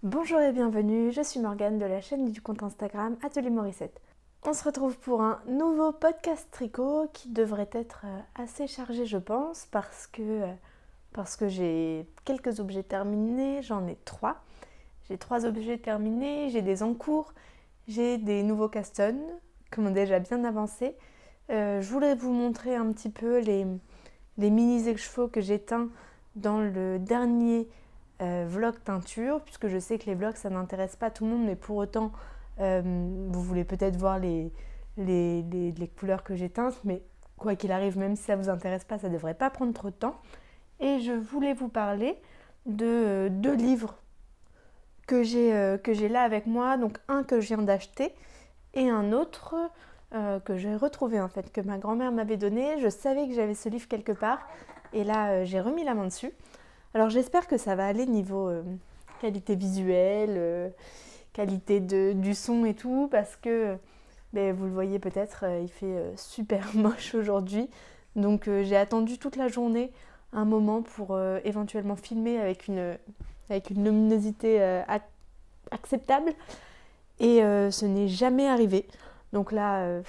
Bonjour et bienvenue, je suis Morgane de la chaîne du compte Instagram Atelier Morissette. On se retrouve pour un nouveau podcast tricot qui devrait être assez chargé je pense parce que j'ai quelques objets terminés, j'en ai 3. J'ai 3 objets terminés, j'ai des en cours, j'ai des nouveaux castons qui ont déjà bien avancé. Je voulais vous montrer un petit peu les mini échevaux que j'ai teints dans le dernier vlog teinture, puisque je sais que les vlogs ça n'intéresse pas tout le monde, mais pour autant vous voulez peut-être voir les couleurs que j'ai teintes, mais quoi qu'il arrive, même si ça ne vous intéresse pas, ça ne devrait pas prendre trop de temps. Et je voulais vous parler de 2 livres que j'ai là avec moi, donc un que je viens d'acheter et un autre que j'ai retrouvé en fait, que ma grand-mère m'avait donné. Je savais que j'avais ce livre quelque part et là j'ai remis la main dessus. Alors j'espère que ça va aller niveau qualité visuelle, qualité du son et tout, parce que vous le voyez peut-être, il fait super moche aujourd'hui. Donc j'ai attendu toute la journée un moment pour éventuellement filmer avec une luminosité acceptable. Et ce n'est jamais arrivé. Donc là,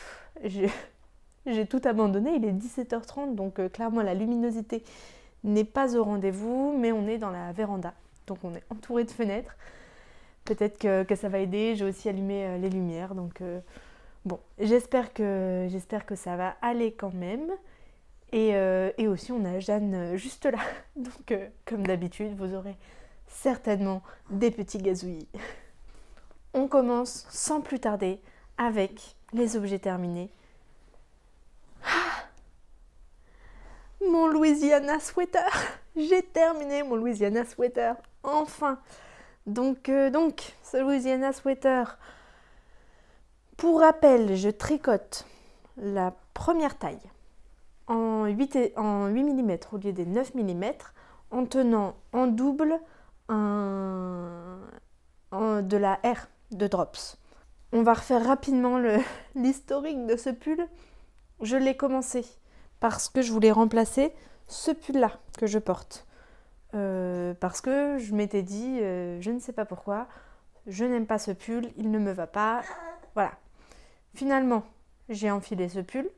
j'ai tout abandonné. Il est 17h30, donc clairement la luminosité n'est pas au rendez-vous, mais on est dans la véranda. Donc on est entouré de fenêtres. Peut-être que ça va aider. J'ai aussi allumé les lumières. Donc bon, j'espère que ça va aller quand même. Et aussi on a Jeanne juste là. Donc comme d'habitude, vous aurez certainement des petits gazouillis. On commence sans plus tarder avec les objets terminés. Mon Louisiana sweater. J'ai terminé mon Louisiana sweater. Enfin. Donc, ce Louisiana sweater. Pour rappel, je tricote la première taille en 8 mm au lieu des 9 mm en tenant en double de la R de Drops. On va refaire rapidement l'historique de ce pull. Je l'ai commencé parce que je voulais remplacer ce pull-là que je porte. Parce que je m'étais dit, je ne sais pas pourquoi, je n'aime pas ce pull, il ne me va pas. Voilà. Finalement, j'ai enfilé ce pull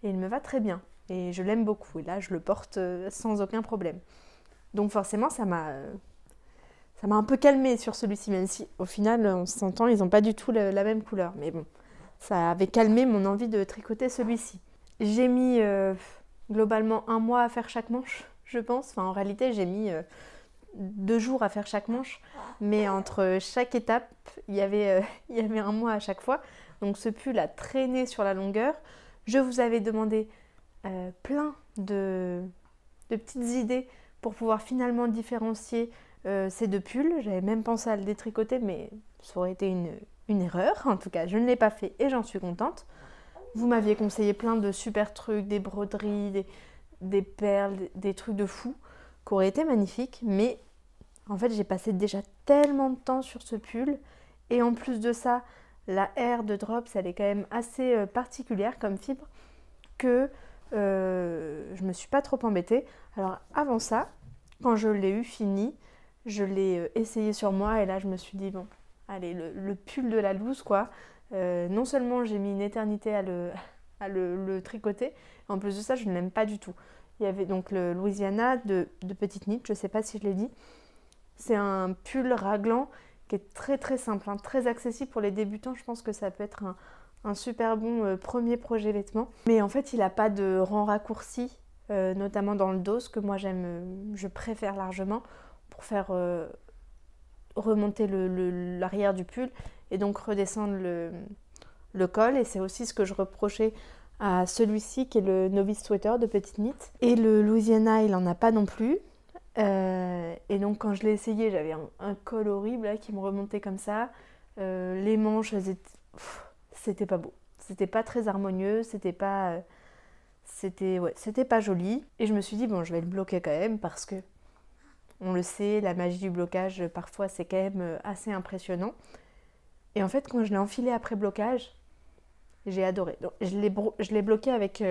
et il me va très bien. Et je l'aime beaucoup. Et là, je le porte sans aucun problème. Donc forcément, ça m'a un peu calmée sur celui-ci, même si au final, on s'entend, ils n'ont pas du tout la même couleur. Mais bon, ça avait calmé mon envie de tricoter celui-ci. J'ai mis globalement 1 mois à faire chaque manche, je pense. Enfin, en réalité, j'ai mis 2 jours à faire chaque manche. Mais entre chaque étape, il y avait 1 mois à chaque fois. Donc ce pull a traîné sur la longueur. Je vous avais demandé plein de petites idées pour pouvoir finalement différencier ces 2 pulls. J'avais même pensé à le détricoter, mais ça aurait été une erreur. En tout cas, je ne l'ai pas fait et j'en suis contente. Vous m'aviez conseillé plein de super trucs, des broderies, des perles, des trucs de fou qui auraient été magnifiques. Mais en fait, j'ai passé déjà tellement de temps sur ce pull. Et en plus de ça, la R de Drops, elle est quand même assez particulière comme fibre que je me suis pas trop embêtée. Alors avant ça, quand je l'ai eu fini, je l'ai essayé sur moi et là je me suis dit bon, allez, le pull de la loose quoi. Non seulement j'ai mis une éternité à le tricoter, en plus de ça je ne l'aime pas du tout. Il y avait donc le Louisiana de Petite Knit, je ne sais pas si je l'ai dit. C'est un pull raglan qui est très très simple, hein, très accessible pour les débutants. Je pense que ça peut être un super bon premier projet vêtement. Mais en fait il n'a pas de rang raccourci, notamment dans le dos, ce que moi je préfère largement pour faire remonter l'arrière du pull et donc redescendre le col. Et c'est aussi ce que je reprochais à celui-ci qui est le Novice Sweater de Petite Knit. Et le Louisiana, il n'en a pas non plus. Et donc quand je l'ai essayé, j'avais un col horrible là, qui me remontait comme ça. Les manches, c'était pas beau. C'était pas très harmonieux, c'était pas joli. Et je me suis dit, bon, je vais le bloquer quand même parce que on le sait, la magie du blocage, parfois, c'est quand même assez impressionnant. Et en fait, quand je l'ai enfilé après blocage, j'ai adoré. Donc, je l'ai bloqué avec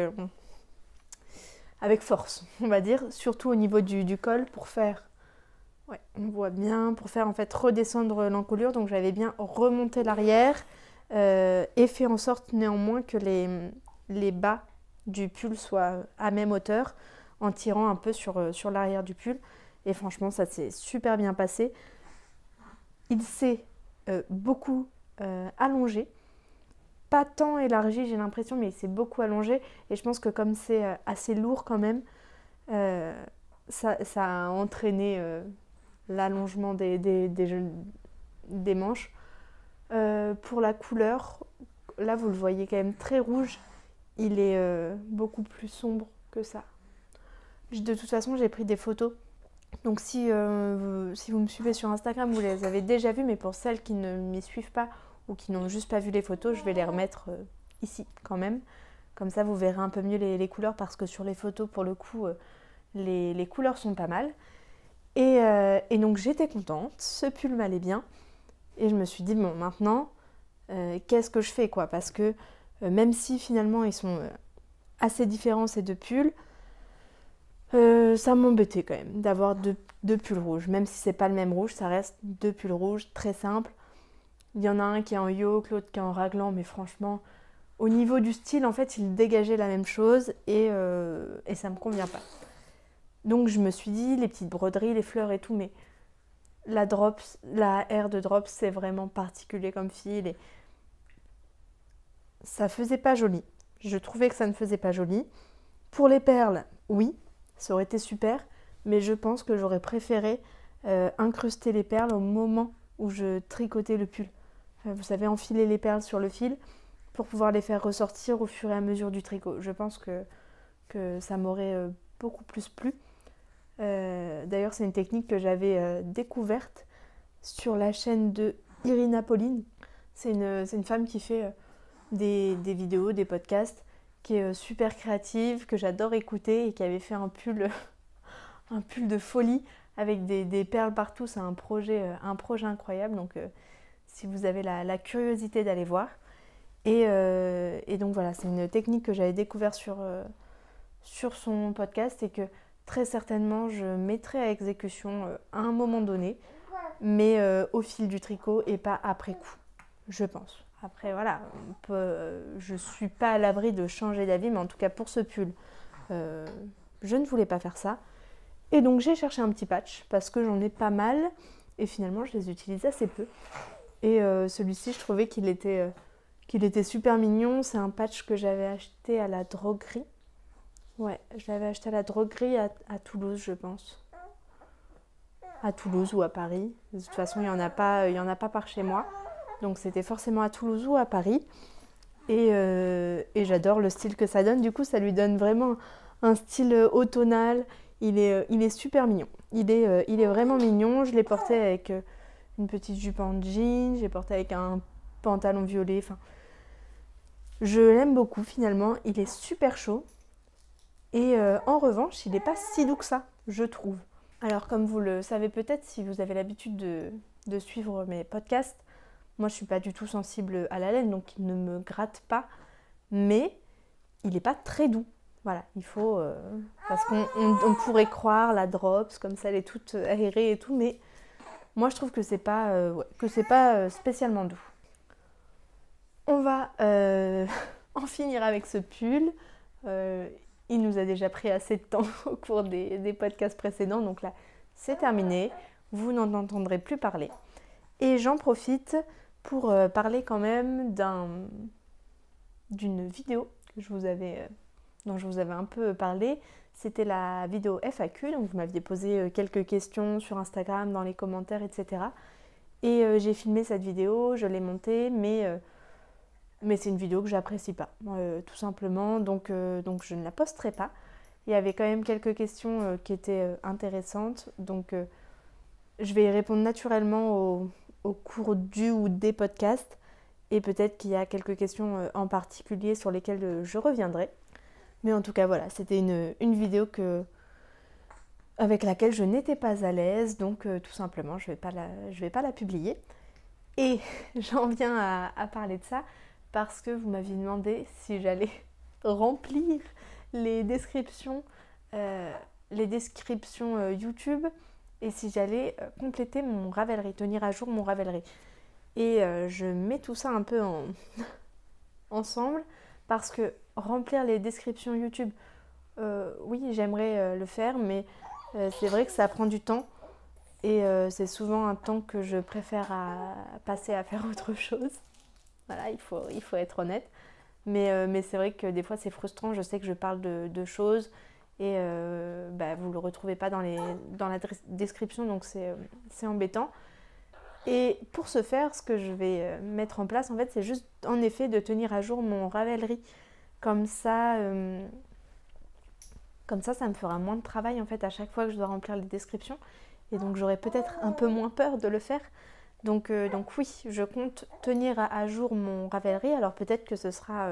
force, on va dire, surtout au niveau du col pour faire Ouais, on voit bien pour faire en fait redescendre l'encolure. Donc j'avais bien remonté l'arrière et fait en sorte néanmoins que les bas du pull soient à même hauteur en tirant un peu sur l'arrière du pull. Et franchement, ça s'est super bien passé. Il s'est beaucoup allongé. Pas tant élargi, j'ai l'impression, mais il s'est beaucoup allongé. Et je pense que comme c'est assez lourd quand même, ça a entraîné l'allongement des manches. Pour la couleur, là vous le voyez quand même très rouge. Il est beaucoup plus sombre que ça. De toute façon, j'ai pris des photos. Donc si vous me suivez sur Instagram, vous les avez déjà vues, mais pour celles qui ne m'y suivent pas ou qui n'ont juste pas vu les photos, je vais les remettre ici quand même. Comme ça, vous verrez un peu mieux les couleurs parce que sur les photos, pour le coup, les couleurs sont pas mal. Et donc j'étais contente, ce pull m'allait bien. Et je me suis dit, bon, maintenant, qu'est-ce que je fais quoi? Parce que même si finalement ils sont assez différents ces deux pulls, ça m'embêtait quand même d'avoir deux pulls rouges. Même si c'est pas le même rouge, ça reste deux pulls rouges très simples. Il y en a un qui est en yoke, l'autre qui est en raglan, mais franchement, au niveau du style, en fait, ils dégageaient la même chose et ça me convient pas. Donc je me suis dit, les petites broderies, les fleurs et tout, mais la R de Drops, c'est vraiment particulier comme fil et ça faisait pas joli. Je trouvais que ça ne faisait pas joli. Pour les perles, oui, ça aurait été super, mais je pense que j'aurais préféré incruster les perles au moment où je tricotais le pull. Vous savez, enfiler les perles sur le fil pour pouvoir les faire ressortir au fur et à mesure du tricot. Je pense que ça m'aurait beaucoup plus plu. D'ailleurs, c'est une technique que j'avais découverte sur la chaîne de Irina Pauline. C'est une femme qui fait des vidéos, des podcasts, qui est super créative, que j'adore écouter et qui avait fait un pull de folie avec des perles partout. C'est un projet incroyable. Donc, si vous avez la curiosité d'aller voir. Et donc voilà, c'est une technique que j'avais découverte sur son podcast et que très certainement je mettrai à exécution à un moment donné, mais au fil du tricot et pas après coup, je pense. Après voilà, je ne suis pas à l'abri de changer d'avis, mais en tout cas pour ce pull, je ne voulais pas faire ça. Et donc j'ai cherché un petit patch parce que j'en ai pas mal et finalement je les utilise assez peu. Et celui-ci, je trouvais qu'il était super mignon. C'est un patch que j'avais acheté à la droguerie. Ouais, je l'avais acheté à la droguerie à Toulouse, je pense. À Toulouse ou à Paris. De toute façon, il n'y en a pas par chez moi. Donc c'était forcément à Toulouse ou à Paris. Et j'adore le style que ça donne. Du coup, ça lui donne vraiment un style automnal. Il est super mignon. Il est vraiment mignon. Je l'ai porté avec une petite jupe en jean. J'ai porté avec un pantalon violet. Enfin, je l'aime beaucoup finalement. Il est super chaud. Et en revanche, il n'est pas si doux que ça, je trouve. Alors comme vous le savez peut-être, si vous avez l'habitude de suivre mes podcasts, moi je ne suis pas du tout sensible à la laine, donc il ne me gratte pas. Mais il n'est pas très doux. Voilà, il faut... parce qu'on pourrait croire la Drops, comme ça elle est toute aérée et tout, mais moi je trouve que c'est pas spécialement doux. On va en finir avec ce pull. Il nous a déjà pris assez de temps au cours des podcasts précédents, donc là c'est terminé, vous n'en entendrez plus parler. Et j'en profite pour parler quand même d'une vidéo que dont je vous avais un peu parlé. C'était la vidéo FAQ, donc vous m'aviez posé quelques questions sur Instagram, dans les commentaires, etc. Et j'ai filmé cette vidéo, je l'ai montée, mais c'est une vidéo que j'apprécie pas, tout simplement, donc je ne la posterai pas. Il y avait quand même quelques questions qui étaient intéressantes, donc je vais y répondre naturellement au cours du ou des podcasts, et peut-être qu'il y a quelques questions en particulier sur lesquelles je reviendrai. Mais en tout cas, voilà, c'était une vidéo avec laquelle je n'étais pas à l'aise, donc tout simplement, je vais pas la publier. Et j'en viens à parler de ça, parce que vous m'aviez demandé si j'allais remplir les descriptions YouTube et si j'allais compléter mon Ravelry, tenir à jour mon Ravelry. Et je mets tout ça un peu ensemble parce que remplir les descriptions YouTube, oui, j'aimerais le faire, mais c'est vrai que ça prend du temps et c'est souvent un temps que je préfère passer à faire autre chose. Voilà, il faut être honnête. Mais c'est vrai que des fois c'est frustrant, je sais que je parle de choses et vous ne le retrouvez pas dans la description, donc c'est embêtant. Et pour ce faire, ce que je vais mettre en place, en fait, c'est juste en effet de tenir à jour mon Ravelry. Comme ça, ça me fera moins de travail en fait à chaque fois que je dois remplir les descriptions. Et donc j'aurai peut-être un peu moins peur de le faire. Donc oui, je compte tenir à jour mon Ravelry. Alors peut-être que ce sera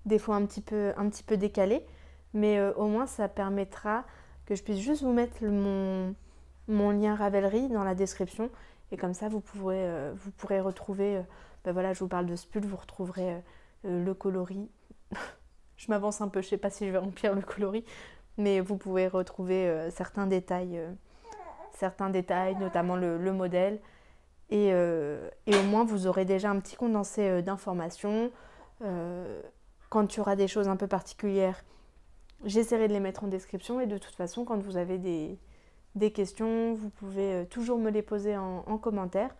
des fois un petit peu décalé, mais au moins ça permettra que je puisse juste vous mettre mon lien Ravelry dans la description. Et comme ça, vous pourrez retrouver, voilà, je vous parle de ce pull, vous retrouverez le coloris. Je m'avance un peu, je ne sais pas si je vais remplir le coloris, mais vous pouvez retrouver certains détails, notamment le modèle. Et au moins, vous aurez déjà un petit condensé d'informations. Quand il y aura des choses un peu particulières, j'essaierai de les mettre en description. Et de toute façon, quand vous avez des questions, vous pouvez toujours me les poser en commentaire.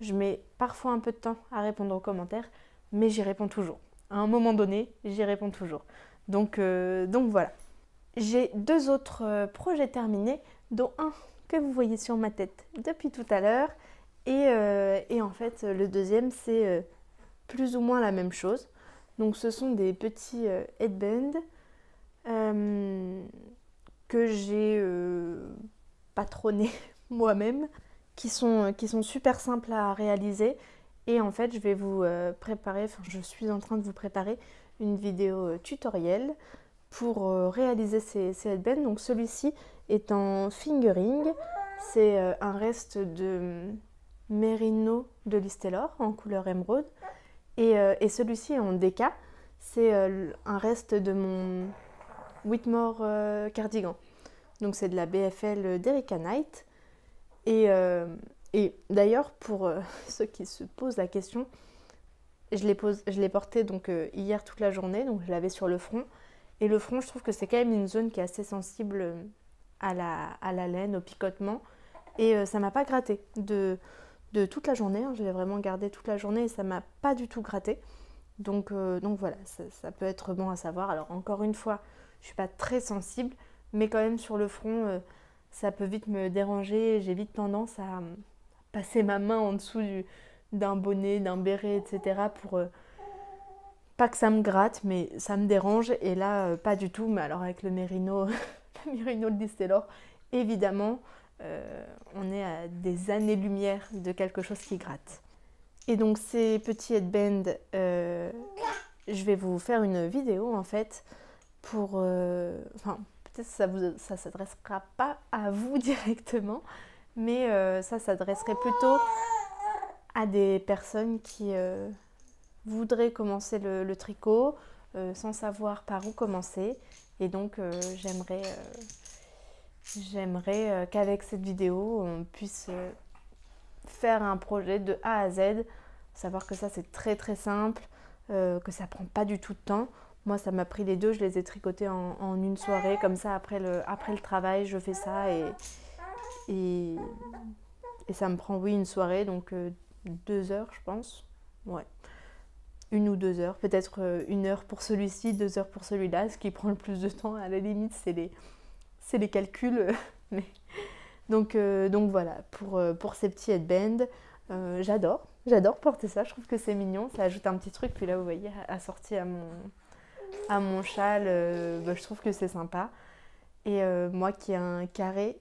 Je mets parfois un peu de temps à répondre aux commentaires, mais j'y réponds toujours. À un moment donné, j'y réponds toujours. Donc voilà. J'ai 2 autres projets terminés, dont un que vous voyez sur ma tête depuis tout à l'heure. Et en fait, le deuxième, c'est plus ou moins la même chose. Donc ce sont des petits headbands que j'ai patronné moi-même, qui sont super simples à réaliser. Et en fait, je vais vous je suis en train de vous préparer une vidéo tutoriel pour réaliser ces headbands. Donc celui-ci est en fingering, c'est un reste de mérino de Listelor en couleur émeraude. Et celui-ci est en déca, c'est un reste de mon Whitmore cardigan. Donc c'est de la BFL d'Erica Knight. Et d'ailleurs, pour ceux qui se posent la question, je l'ai porté donc, hier toute la journée, donc je l'avais sur le front. Et le front, je trouve que c'est quand même une zone qui est assez sensible à la laine, au picotement. Et ça m'a pas gratté de toute la journée, hein. Je l'ai vraiment gardé toute la journée et ça m'a pas du tout gratté. Donc voilà, ça peut être bon à savoir. Alors encore une fois, je suis pas très sensible, mais quand même sur le front, ça peut vite me déranger. J'ai vite tendance à passer ma main en dessous d'un bonnet, d'un béret, etc. pour pas que ça me gratte, mais ça me dérange. Et là, pas du tout. Mais alors avec le mérino, le mérino de Listelor, évidemment, on est à des années-lumière de quelque chose qui gratte. Et donc ces petits headbands, je vais vous faire une vidéo en fait pour... peut-être que ça s'adressera pas à vous directement, mais ça s'adresserait plutôt à des personnes qui voudraient commencer le tricot sans savoir par où commencer. Et donc j'aimerais qu'avec cette vidéo, on puisse faire un projet de A à Z. Savoir que ça, c'est très très simple, que ça prend pas du tout de temps. Moi, ça m'a pris les 2, je les ai tricotés en une soirée. Comme ça, après le travail, je fais ça et ça me prend, oui, une soirée, donc 2 heures, je pense. Ouais. 1 ou 2 heures, peut-être 1 heure pour celui-ci, 2 heures pour celui-là. Ce qui prend le plus de temps, à la limite, c'est les calculs. Mais... Donc voilà, pour ces petits headbands, j'adore porter ça, je trouve que c'est mignon, ça ajoute un petit truc. Puis là, vous voyez, assorti à mon châle, je trouve que c'est sympa. Et moi qui ai un carré,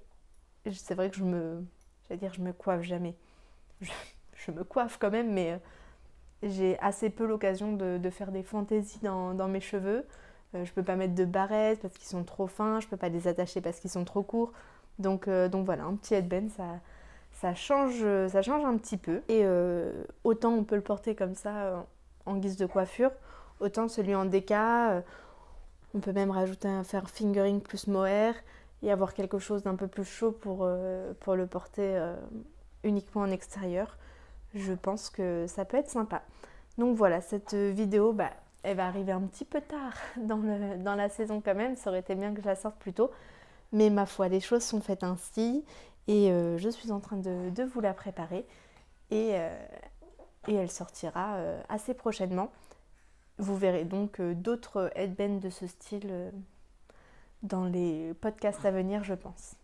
c'est vrai que je me coiffe jamais. Je me coiffe quand même, mais j'ai assez peu l'occasion de faire des fantaisies dans mes cheveux. Je peux pas mettre de barrettes parce qu'ils sont trop fins, je peux pas les attacher parce qu'ils sont trop courts. Donc voilà, un petit headband, ça change un petit peu. Et autant on peut le porter comme ça en guise de coiffure, autant celui en déca, on peut même faire fingering plus mohair. et avoir quelque chose d'un peu plus chaud pour le porter uniquement en extérieur. Je pense que ça peut être sympa. Donc voilà, cette vidéo, elle va arriver un petit peu tard dans la saison quand même. Ça aurait été bien que je la sorte plus tôt. Mais ma foi, les choses sont faites ainsi. Et je suis en train de vous la préparer. Et elle sortira assez prochainement. Vous verrez donc d'autres headbands de ce style dans les podcasts à venir, je pense.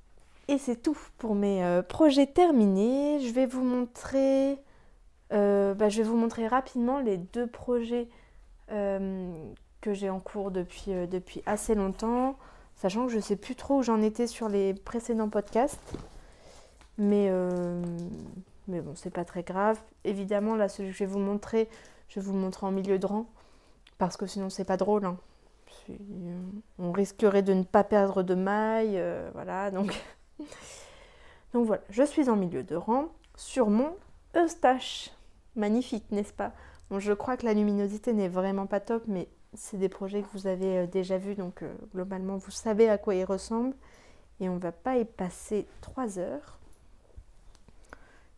Et c'est tout pour mes projets terminés. Je vais vous montrer rapidement les 2 projets que j'ai en cours depuis assez longtemps, sachant que je ne sais plus trop où j'en étais sur les précédents podcasts. Mais bon, c'est pas très grave. Évidemment, là, celui que je vais vous montrer en milieu de rang, parce que sinon, c'est pas drôle. Hein. On risquerait de ne pas perdre de mailles, voilà. Donc voilà, je suis en milieu de rang sur mon Eustache. Magnifique, n'est-ce pas? Bon, je crois que la luminosité n'est vraiment pas top, mais c'est des projets que vous avez déjà vus, donc globalement, vous savez à quoi ils ressemblent. Et on ne va pas y passer 3 heures.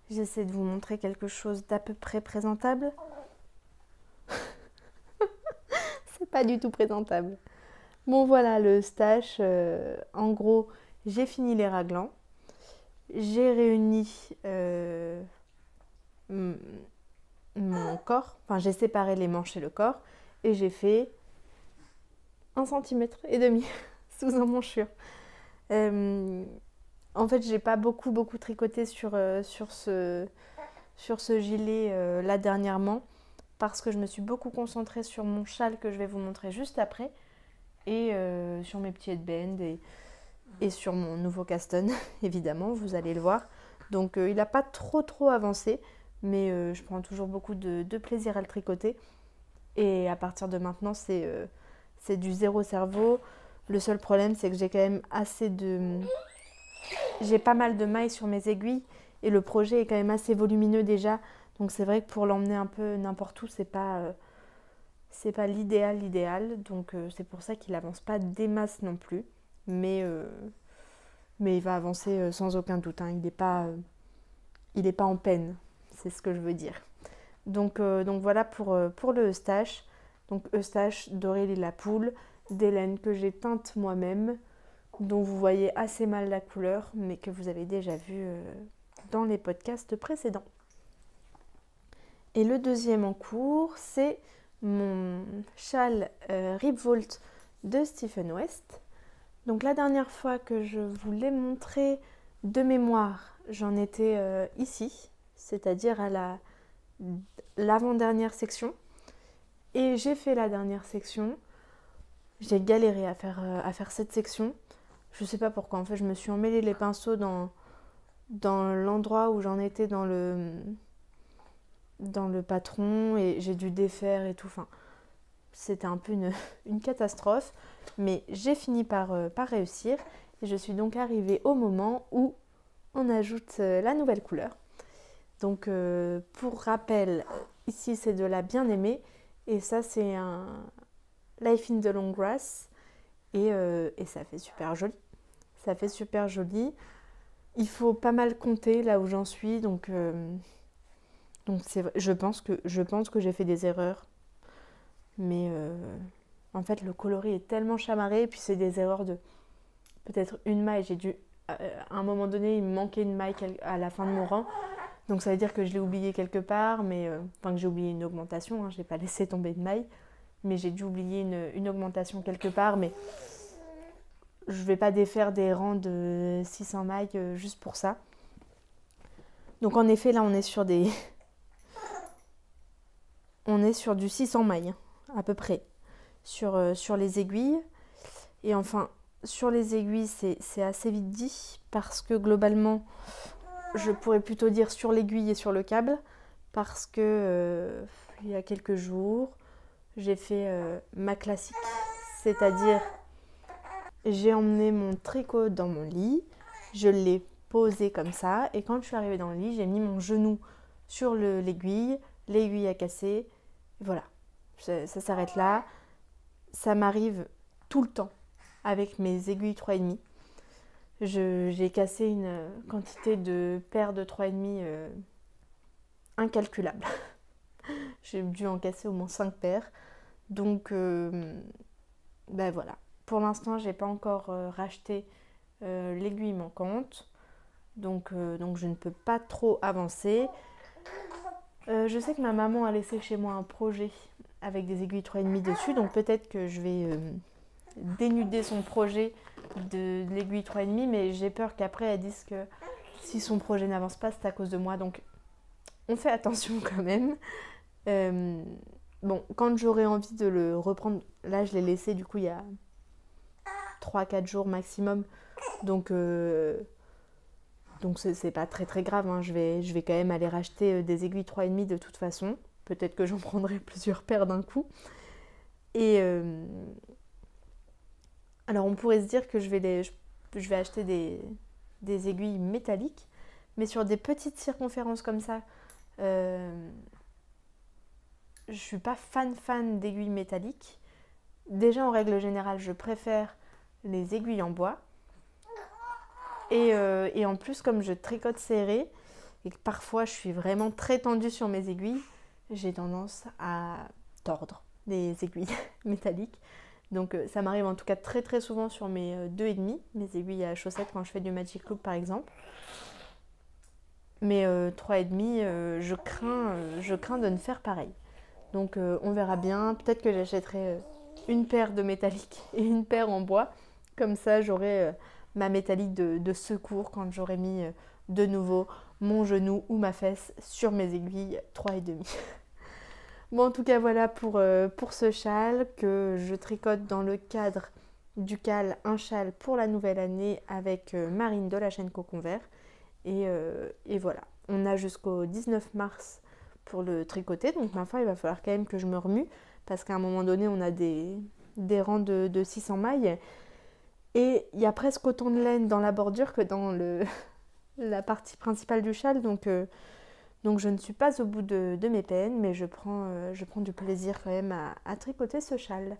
J'essaie de vous montrer quelque chose d'à peu près présentable. C'est pas du tout présentable. Bon voilà, le Eustache, en gros, j'ai fini les raglans. J'ai réuni mon corps, enfin j'ai séparé les manches et le corps, et j'ai fait 1,5 cm sous emmanchure. En fait, j'ai pas beaucoup tricoté sur ce gilet là dernièrement, parce que je me suis beaucoup concentrée sur mon châle que je vais vous montrer juste après, et sur mes petits headbands et sur mon nouveau caston, évidemment, vous allez le voir. Donc il n'a pas trop avancé, mais je prends toujours beaucoup de plaisir à le tricoter. Et à partir de maintenant, c'est du zéro cerveau. Le seul problème, c'est que j'ai quand même j'ai pas mal de mailles sur mes aiguilles, et le projet est quand même assez volumineux déjà. Donc c'est vrai que pour l'emmener un peu n'importe où, c'est pas l'idéal. Donc c'est pour ça qu'il avance pas des masses non plus. Mais il va avancer sans aucun doute. Hein. Il n'est pas en peine, c'est ce que je veux dire. Donc voilà pour le Eustache. Donc Eustache d'Aurélie Lapoule, d'Hélène, que j'ai teinte moi-même, dont vous voyez assez mal la couleur, mais que vous avez déjà vu dans les podcasts précédents. Et le deuxième en cours, c'est mon châle Ripvolt de Stephen West. Donc la dernière fois que je vous l'ai montré de mémoire, j'en étais ici, c'est-à-dire à l'avant-dernière section. Et j'ai fait la dernière section. J'ai galéré à faire cette section. Je sais pas pourquoi. En fait, je me suis emmêlé les pinceaux dans l'endroit où j'en étais dans le patron, et j'ai dû défaire et tout. Enfin, c'était un peu une catastrophe. Mais j'ai fini par réussir. Et je suis donc arrivée au moment où on ajoute la nouvelle couleur. Donc, pour rappel, ici, c'est de la bien-aimée. Et ça, c'est un Life in the Long Grass. Et ça fait super joli. Ça fait super joli. Il faut pas mal compter là où j'en suis. Donc je pense que j'ai fait des erreurs. Mais en fait, le coloris est tellement chamarré. Et puis, c'est des erreurs de peut-être une maille. J'ai dû... à un moment donné, il me manquait une maille à la fin de mon rang. Donc, ça veut dire que je l'ai oublié quelque part. Mais que j'ai oublié une augmentation. Hein, je n'ai pas laissé tomber de maille. Mais j'ai dû oublier une augmentation quelque part. Mais je ne vais pas défaire des rangs de 600 mailles juste pour ça. Donc, en effet, là, on est sur du 600 mailles, à peu près, sur les aiguilles. Et enfin, sur les aiguilles, c'est assez vite dit, parce que globalement, je pourrais plutôt dire sur l'aiguille et sur le câble, parce que il y a quelques jours, j'ai fait ma classique, c'est-à-dire j'ai emmené mon tricot dans mon lit, je l'ai posé comme ça, et quand je suis arrivée dans le lit, j'ai mis mon genou sur l'aiguille, l'aiguille a cassé, voilà, ça s'arrête là. Ça m'arrive tout le temps avec mes aiguilles 3,5. J'ai cassé une quantité de paires de 3,5 incalculable. J'ai dû en casser au moins 5 paires. Donc, ben voilà. Pour l'instant, j'ai pas encore racheté l'aiguille manquante. Donc je ne peux pas trop avancer. Je sais que ma maman a laissé chez moi un projet avec des aiguilles 3,5 dessus. Donc peut-être que je vais dénuder son projet de l'aiguille 3,5. Mais j'ai peur qu'après elle dise que si son projet n'avance pas, c'est à cause de moi. Donc on fait attention quand même. Bon, quand j'aurai envie de le reprendre, là je l'ai laissé du coup il y a 3-4 jours maximum. Donc c'est pas très très grave, hein. Je vais quand même aller racheter des aiguilles 3,5 de toute façon. Peut-être que j'en prendrai plusieurs paires d'un coup. Et alors on pourrait se dire que je vais acheter des aiguilles métalliques, mais sur des petites circonférences comme ça, je suis pas fan d'aiguilles métalliques. Déjà en règle générale, je préfère les aiguilles en bois. Et en plus, comme je tricote serré et que parfois je suis vraiment très tendue sur mes aiguilles, j'ai tendance à tordre les aiguilles métalliques. Donc ça m'arrive en tout cas très très souvent sur mes 2,5, mes aiguilles à chaussettes quand je fais du Magic Loop par exemple. Mais 3,5, je crains de ne faire pareil. Donc on verra bien. Peut-être que j'achèterai une paire de métallique et une paire en bois. Comme ça j'aurai ma métallique de secours quand j'aurai mis de nouveau mon genou ou ma fesse sur mes aiguilles 3,5. Bon, en tout cas, voilà pour ce châle que je tricote dans le cadre du CAL, un châle pour la nouvelle année avec Marine de la chaîne Cocon Vert. Et voilà, on a jusqu'au 19 mars pour le tricoter. Donc, ma foi, il va falloir quand même que je me remue parce qu'à un moment donné, on a des rangs de 600 mailles. Et il y a presque autant de laine dans la bordure que dans la partie principale du châle. Donc je ne suis pas au bout de mes peines, mais je prends du plaisir quand même à tricoter ce châle.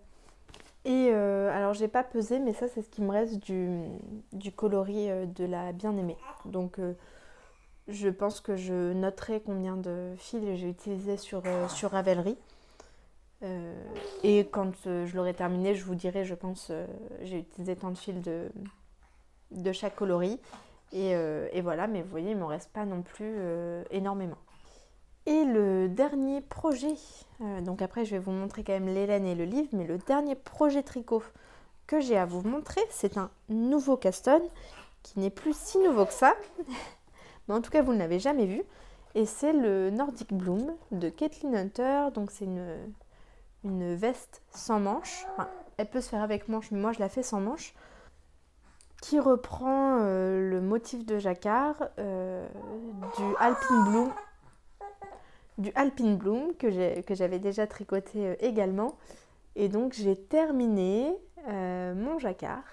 Et alors j'ai pas pesé, mais ça c'est ce qui me reste du coloris de la bien-aimée. Donc je pense que je noterai combien de fils j'ai utilisé sur Ravelry. Et quand je l'aurai terminé, je vous dirai, je pense, j'ai utilisé tant de fils de chaque coloris. Et voilà, mais vous voyez, il ne m'en reste pas non plus énormément. Et le dernier projet, donc après je vais vous montrer quand même l'Hélène et le livre, mais le dernier projet tricot que j'ai à vous montrer, c'est un nouveau Caston qui n'est plus si nouveau que ça, mais en tout cas vous ne l'avez jamais vu. Et c'est le Nordic Bloom de Kathleen Hunter, donc c'est une veste sans manches, enfin, elle peut se faire avec manches, mais moi je la fais sans manches, qui reprend le motif de jacquard du Alpine Bloom que j'avais déjà tricoté également. Et donc j'ai terminé mon jacquard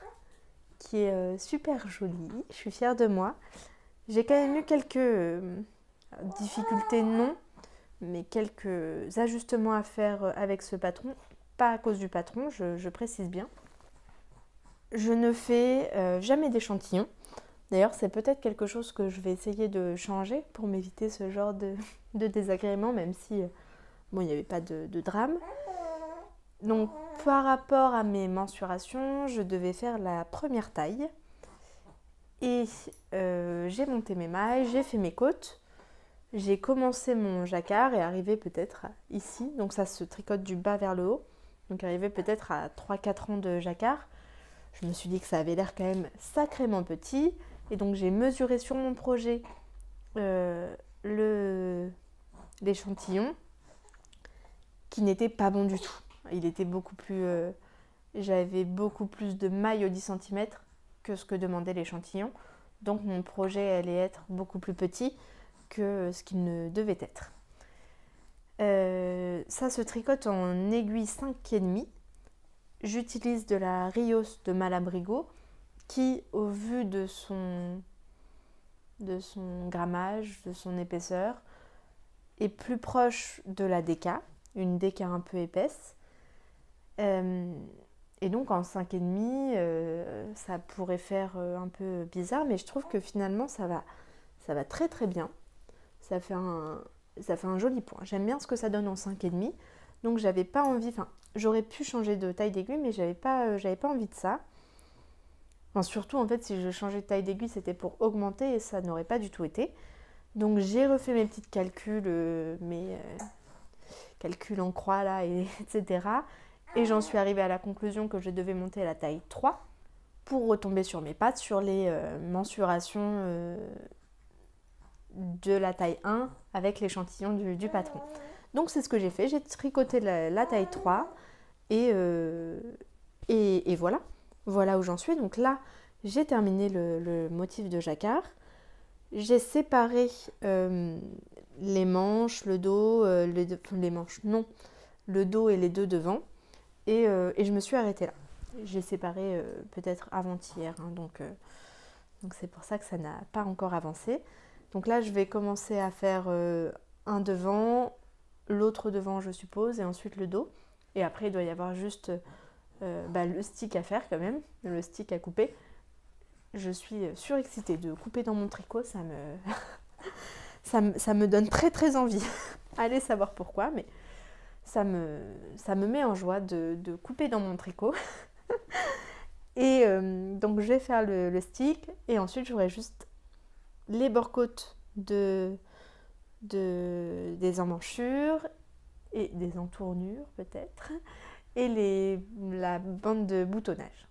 qui est super joli, je suis fière de moi. J'ai quand même eu quelques difficultés, non, mais quelques ajustements à faire avec ce patron, pas à cause du patron, je précise bien. Je ne fais jamais d'échantillons. D'ailleurs, c'est peut-être quelque chose que je vais essayer de changer pour m'éviter ce genre de désagrément, même si bon, il n'y avait pas de drame. Donc, par rapport à mes mensurations, je devais faire la première taille. Et j'ai monté mes mailles, j'ai fait mes côtes. J'ai commencé mon jacquard et arrivé peut-être ici. Donc ça se tricote du bas vers le haut. Donc arrivé peut-être à 3-4 ans de jacquard. Je me suis dit que ça avait l'air quand même sacrément petit. Et donc j'ai mesuré sur mon projet l'échantillon qui n'était pas bon du tout. Il était beaucoup plus... j'avais beaucoup plus de mailles au 10 cm que ce que demandait l'échantillon. Donc mon projet allait être beaucoup plus petit que ce qu'il ne devait être. Ça se tricote en aiguille 5,5. J'utilise de la Rios de Malabrigo qui, au vu de son grammage, de son épaisseur, est plus proche de la DK, une DK un peu épaisse. Et donc en 5,5, ça pourrait faire un peu bizarre, mais je trouve que finalement ça va très très bien. Ça fait un joli point. J'aime bien ce que ça donne en 5,5. Donc j'avais pas envie, enfin j'aurais pu changer de taille d'aiguille, mais j'avais pas envie de ça. Enfin, surtout en fait si je changeais de taille d'aiguille c'était pour augmenter et ça n'aurait pas du tout été. Donc j'ai refait mes petits calculs, mes calculs en croix là, etc. Et j'en suis arrivée à la conclusion que je devais monter à la taille 3 pour retomber sur mes pattes sur les mensurations de la taille 1 avec l'échantillon du patron. Donc c'est ce que j'ai fait, j'ai tricoté la taille 3 et voilà. Voilà où j'en suis. Donc là, j'ai terminé le motif de jacquard. J'ai séparé les manches, le dos, les manches, non, le dos et les deux devant. Et je me suis arrêtée là. J'ai séparé peut-être avant-hier, hein, donc c'est pour ça que ça n'a pas encore avancé. Donc là, je vais commencer à faire un devant, l'autre devant, je suppose, et ensuite le dos. Et après, il doit y avoir juste le stick à faire quand même, le stick à couper. Je suis surexcitée de couper dans mon tricot, ça me donne très très envie. Allez savoir pourquoi, mais ça me met en joie de couper dans mon tricot. Et donc je vais faire le stick et ensuite j'aurai juste les bords-côtes des emmanchures et des entournures peut-être et la bande de boutonnage.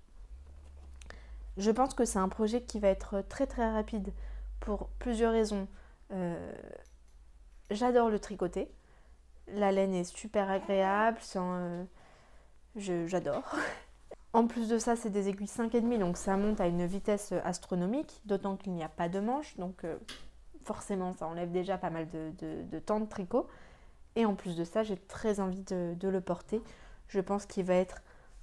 Je pense que c'est un projet qui va être très très rapide pour plusieurs raisons. J'adore le tricoter. La laine est super agréable, j'adore. En plus de ça, c'est des aiguilles 5,5, donc ça monte à une vitesse astronomique, d'autant qu'il n'y a pas de manche, donc forcément ça enlève déjà pas mal de temps de tricot. Et en plus de ça, j'ai très envie de le porter. Je pense qu'il va être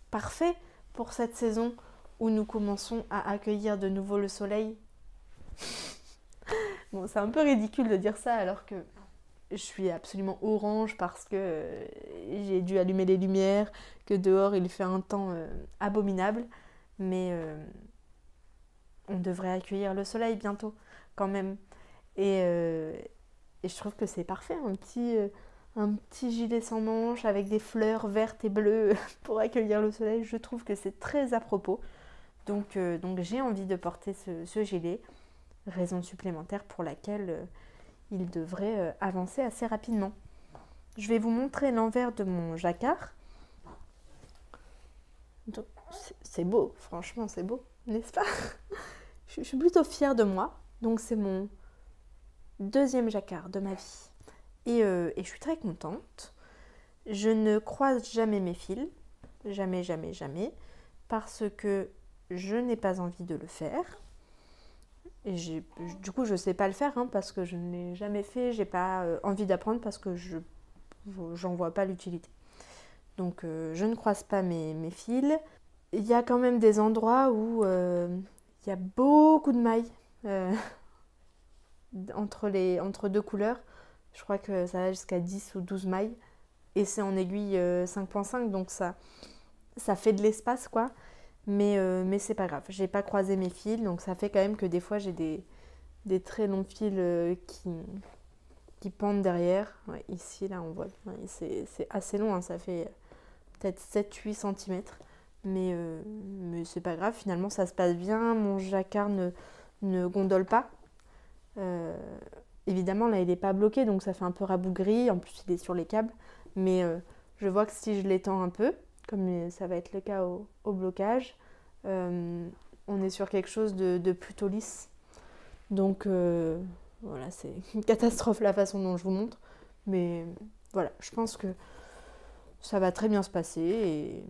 parfait pour cette saison où nous commençons à accueillir de nouveau le soleil. Bon, c'est un peu ridicule de dire ça alors que je suis absolument orange parce que j'ai dû allumer les lumières, que dehors il fait un temps abominable. Mais on devrait accueillir le soleil bientôt quand même. Et je trouve que c'est parfait, un petit gilet sans manches avec des fleurs vertes et bleues pour accueillir le soleil. Je trouve que c'est très à propos. Donc j'ai envie de porter ce gilet. Raison supplémentaire pour laquelle il devrait avancer assez rapidement. Je vais vous montrer l'envers de mon jacquard. C'est beau, franchement c'est beau, n'est-ce pas? Je suis plutôt fière de moi. Donc c'est mon deuxième jacquard de ma vie. Et je suis très contente. Je ne croise jamais mes fils. Jamais, jamais, jamais. Parce que je n'ai pas envie de le faire. Et du coup, je ne sais pas le faire hein, parce que je ne l'ai jamais fait. J'ai pas envie d'apprendre parce que j'en vois pas l'utilité. Donc, je ne croise pas mes fils. Il y a quand même des endroits où il y a beaucoup de mailles entre deux couleurs. Je crois que ça va jusqu'à 10 ou 12 mailles. Et c'est en aiguille 5.5, donc ça fait de l'espace, quoi. Mais c'est pas grave, j'ai pas croisé mes fils, donc ça fait quand même que des fois j'ai des très longs fils qui pendent derrière. Ouais, ici, là, on voit, ouais, c'est assez long, hein, ça fait peut-être 7-8 cm. Mais c'est pas grave, finalement ça se passe bien, mon jacquard ne gondole pas. Évidemment, là, il n'est pas bloqué, donc ça fait un peu rabougri, en plus il est sur les câbles. Mais je vois que si je l'étends un peu, comme ça va être le cas au blocage, on est sur quelque chose de plutôt lisse. Donc voilà, c'est une catastrophe la façon dont je vous montre. Mais voilà, je pense que ça va très bien se passer.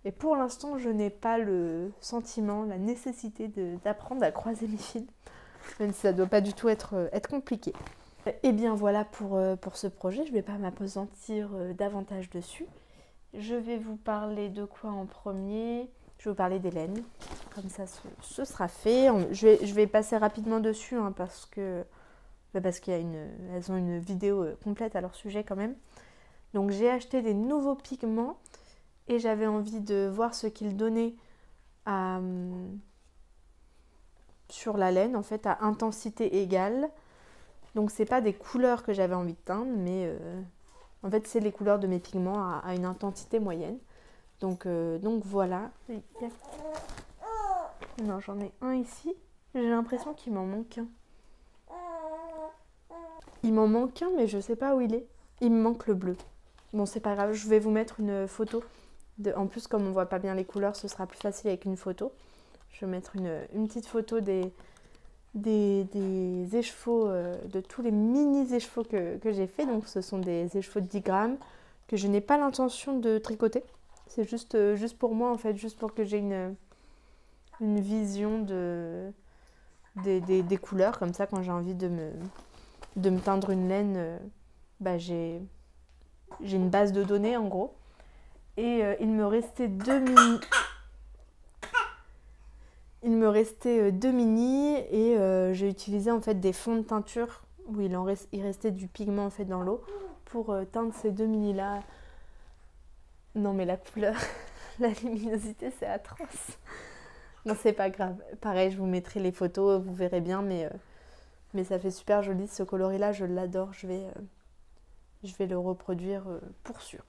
Et pour l'instant, je n'ai pas le sentiment, la nécessité d'apprendre à croiser mes fils. Même si ça ne doit pas du tout être compliqué. Et bien voilà pour ce projet, je ne vais pas m'appesantir davantage dessus. Je vais vous parler de quoi en premier? Je vais vous parler des laines, comme ça ce sera fait. Je vais passer rapidement dessus hein, parce qu'elles ont une vidéo complète à leur sujet quand même. Donc j'ai acheté des nouveaux pigments et j'avais envie de voir ce qu'il donnait sur la laine, en fait, à intensité égale. Donc c'est pas des couleurs que j'avais envie de teindre, mais en fait c'est les couleurs de mes pigments à une intensité moyenne. Donc voilà. Non, j'en ai un ici. J'ai l'impression qu'il m'en manque un. Il m'en manque un, mais je sais pas où il est. Il me manque le bleu. Bon, c'est pas grave, je vais vous mettre une photo. En plus, comme on voit pas bien les couleurs, ce sera plus facile avec une photo. Je vais mettre une petite photo des écheveaux, de tous les mini écheveaux que j'ai fait. Donc ce sont des écheveaux de 10 grammes que je n'ai pas l'intention de tricoter. C'est juste pour moi en fait, juste pour que j'ai une vision des couleurs. Comme ça, quand j'ai envie de me teindre une laine, j'ai une base de données en gros. Et il me restait deux mini et j'ai utilisé en fait des fonds de teinture où il restait du pigment en fait dans l'eau pour teindre ces 2 mini là. Non mais la couleur, la luminosité c'est atroce. Non c'est pas grave. Pareil je vous mettrai les photos, vous verrez bien mais ça fait super joli ce coloris là, je l'adore. Je vais le reproduire pour sûr.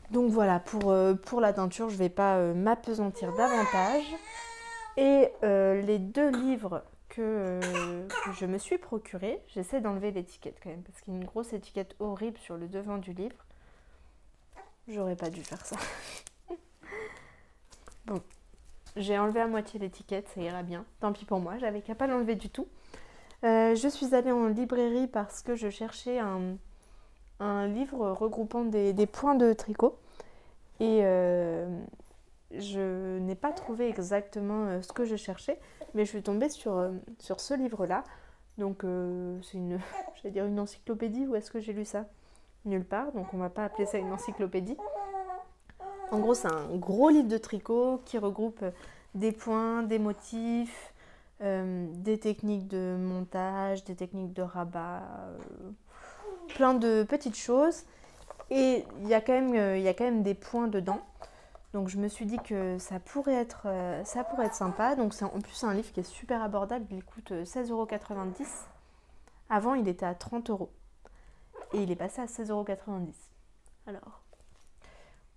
Donc voilà, pour la teinture, je ne vais pas m'appesantir davantage. Et les 2 livres que je me suis procurés, j'essaie d'enlever l'étiquette quand même, parce qu'il y a une grosse étiquette horrible sur le devant du livre. J'aurais pas dû faire ça. Bon, j'ai enlevé à moitié l'étiquette, ça ira bien. Tant pis pour moi, j'avais qu'à pas l'enlever du tout. Je suis allée en librairie parce que je cherchais un livre regroupant des points de tricot et je n'ai pas trouvé exactement ce que je cherchais, mais je suis tombée sur ce livre-là. Donc c'est une encyclopédie. Où est-ce que j'ai lu ça? Nulle part, donc on va pas appeler ça une encyclopédie. En gros, c'est un gros livre de tricot qui regroupe des points, des motifs, des techniques de montage, des techniques de rabat, plein de petites choses. Et il y a quand même des points dedans. Donc je me suis dit que ça pourrait être sympa. Donc en plus c'est un livre qui est super abordable. Il coûte 16,90 €. Avant il était à 30 €. Et il est passé à 16,90 €. Alors,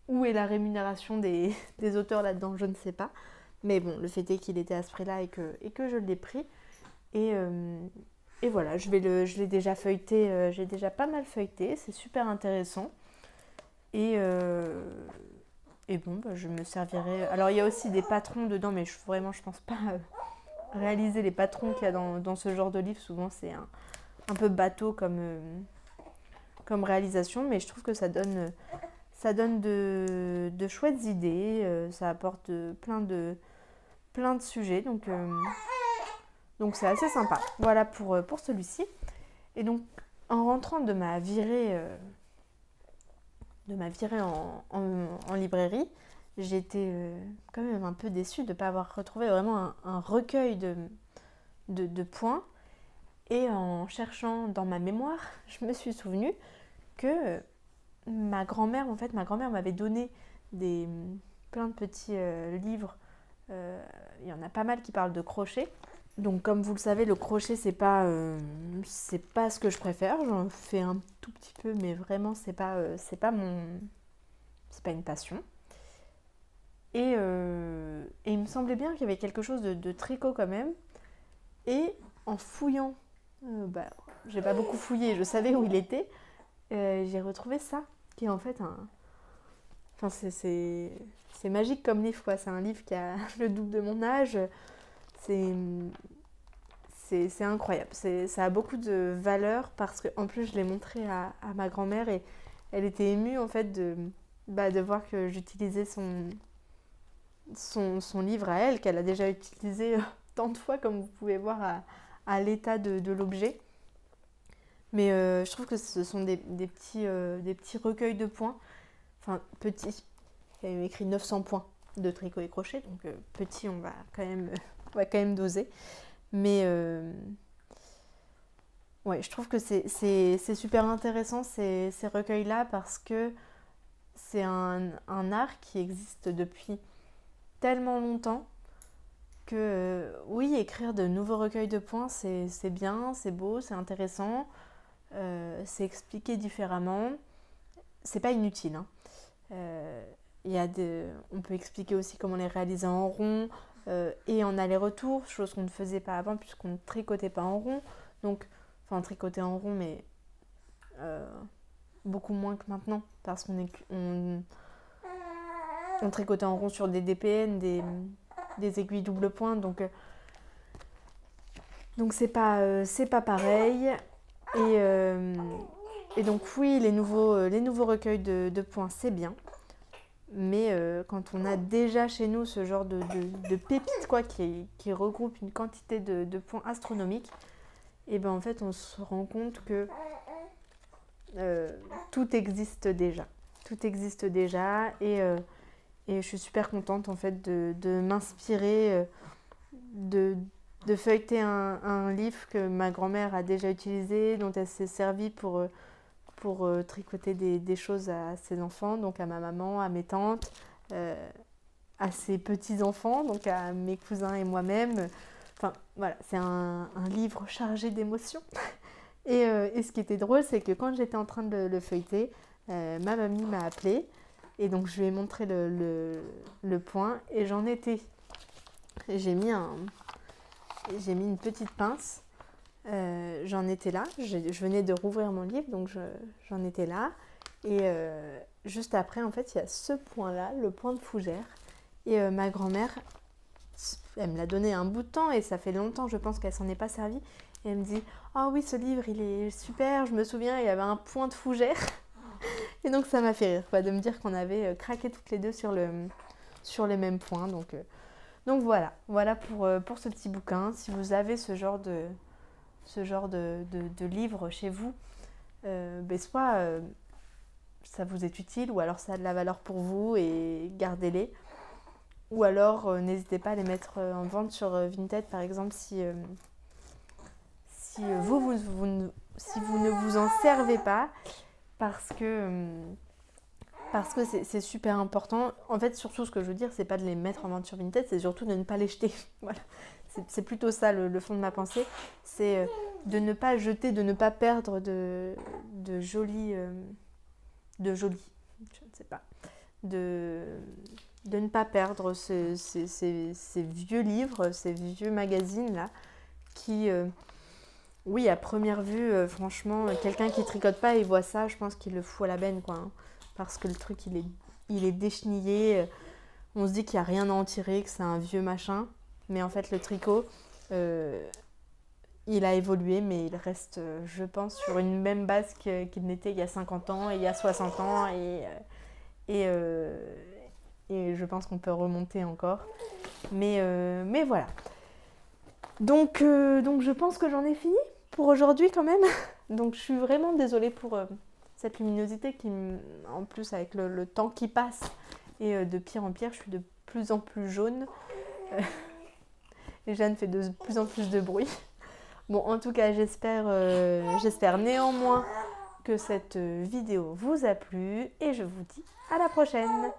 où est la rémunération des auteurs là-dedans? Je ne sais pas. Mais bon, le fait est qu'il était à ce prix-là et que je l'ai pris. Et voilà, je l'ai déjà feuilleté, j'ai déjà pas mal feuilleté, c'est super intéressant. Et bon, je me servirai... Alors il y a aussi des patrons dedans, mais vraiment je pense pas réaliser les patrons qu'il y a dans ce genre de livre. Souvent c'est un peu bateau comme réalisation, mais je trouve que ça donne de chouettes idées, ça apporte plein de sujets, donc c'est assez sympa. Voilà pour celui-ci. Et donc en rentrant de ma virée en librairie, j'étais quand même un peu déçue de ne pas avoir retrouvé vraiment un recueil de points. Et en cherchant dans ma mémoire, je me suis souvenue que ma grand-mère m'avait donné plein de petits livres. Il y en a pas mal qui parlent de crochet. Donc comme vous le savez, le crochet c'est pas ce que je préfère. J'en fais un tout petit peu, mais vraiment c'est pas une passion. Et il me semblait bien qu'il y avait quelque chose de tricot quand même. Et en fouillant, j'ai pas beaucoup fouillé, je savais où il était. J'ai retrouvé ça, qui est en fait c'est magique comme livre, quoi. C'est un livre qui a le double de mon âge. C'est incroyable. Ça a beaucoup de valeur parce qu'en plus, je l'ai montré à ma grand-mère et elle était émue en fait de voir que j'utilisais son livre à elle, qu'elle a déjà utilisé tant de fois, comme vous pouvez voir à l'état de l'objet. Mais je trouve que ce sont des petits recueils de points. Enfin, petits. Il y a écrit 900 points de tricot et crochet, donc petit, on va quand même doser. Mais ouais, je trouve que c'est super intéressant ces recueils-là parce que c'est un art qui existe depuis tellement longtemps que oui, écrire de nouveaux recueils de poèmes, c'est bien, c'est beau, c'est intéressant, c'est expliqué différemment, c'est pas inutile, hein. On peut expliquer aussi comment les réaliser en rond et en aller-retour, chose qu'on ne faisait pas avant puisqu'on ne tricotait pas en rond. Donc, enfin, on tricotait en rond, mais beaucoup moins que maintenant parce on tricotait en rond sur des DPN, des aiguilles double point. Donc c'est pas pareil. Et donc oui, les nouveaux recueils de points, c'est bien. Mais quand on a déjà chez nous ce genre de pépites quoi, qui regroupe une quantité de points astronomiques, et ben en fait on se rend compte que tout existe déjà. Tout existe déjà et je suis super contente en fait de m'inspirer, de feuilleter un livre que ma grand-mère a déjà utilisé, dont elle s'est servie pour tricoter des choses à ses enfants, donc à ma maman, à mes tantes, à ses petits-enfants, donc à mes cousins et moi-même. Enfin voilà, c'est un livre chargé d'émotions. Et ce qui était drôle, c'est que quand j'étais en train de le feuilleter, ma mamie m'a appelée et donc je lui ai montré le point et j'en étais. J'ai mis une petite pince. J'en étais là, je venais de rouvrir mon livre, donc j'en étais là. Et juste après, en fait, il y a ce point-là, le point de fougère. Et ma grand-mère, elle me l'a donné un bout de temps et ça fait longtemps, je pense qu'elle s'en est pas servie. Et elle me dit « Ah oui, ce livre, il est super, je me souviens, il y avait un point de fougère. » Et donc ça m'a fait rire, quoi, de me dire qu'on avait craqué toutes les deux sur les mêmes points. Donc voilà pour ce petit bouquin. Si vous avez ce genre de livre chez vous, soit ça vous est utile ou alors ça a de la valeur pour vous et gardez-les. Ou alors n'hésitez pas à les mettre en vente sur Vinted par exemple si vous ne vous en servez pas parce que c'est super important. En fait, surtout ce que je veux dire, c'est pas de les mettre en vente sur Vinted, c'est surtout de ne pas les jeter. Voilà. C'est plutôt ça le fond de ma pensée. C'est de ne pas jeter, de ne pas perdre de jolis... je ne sais pas. De ne pas perdre ces vieux livres, ces vieux magazines-là qui... oui, à première vue, franchement, quelqu'un qui tricote pas, il voit ça, je pense qu'il le fout à la benne, quoi. Hein, parce que le truc, il est déchenillé. On se dit qu'il n'y a rien à en tirer, que c'est un vieux machin. Mais en fait, le tricot, il a évolué, mais il reste, je pense, sur une même base qu'il n'était il y a 50 ans et il y a 60 ans. Et je pense qu'on peut remonter encore. Mais voilà. Donc je pense que j'en ai fini pour aujourd'hui quand même. Donc je suis vraiment désolée pour cette luminosité qui, en plus avec le temps qui passe et de pire en pire, je suis de plus en plus jaune. Et Jeanne fait de plus en plus de bruit. Bon, en tout cas, j'espère néanmoins que cette vidéo vous a plu et je vous dis à la prochaine.